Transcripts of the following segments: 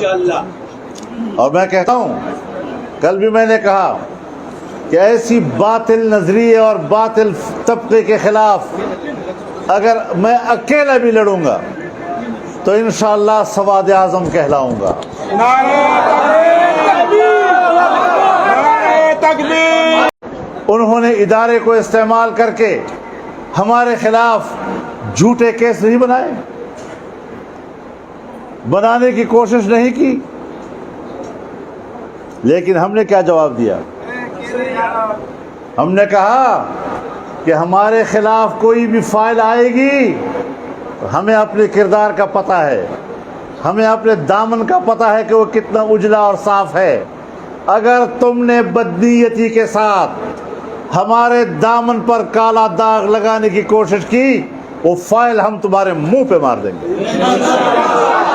इंशाअल्लाह। और मैं कहता हूँ, कल भी मैंने कहा कि ऐसी बातिल नजरिए और बातिल तबके के खिलाफ अगर मैं अकेला भी लड़ूंगा तो इंशाअल्लाह सवाद आज़म कहलाऊंगा। उन्होंने इदारे को इस्तेमाल करके हमारे खिलाफ झूठे केस नहीं बनाए, बनाने की कोशिश नहीं की, लेकिन हमने क्या जवाब दिया? हमने कहा कि हमारे खिलाफ कोई भी फाइल आएगी तो हमें अपने किरदार का पता है, हमें अपने दामन का पता है कि वो कितना उजला और साफ है। अगर तुमने बदनीयती के साथ हमारे दामन पर काला दाग लगाने की कोशिश की, वो फाइल हम तुम्हारे मुंह पे मार देंगे।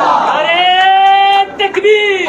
नारे तकबीर।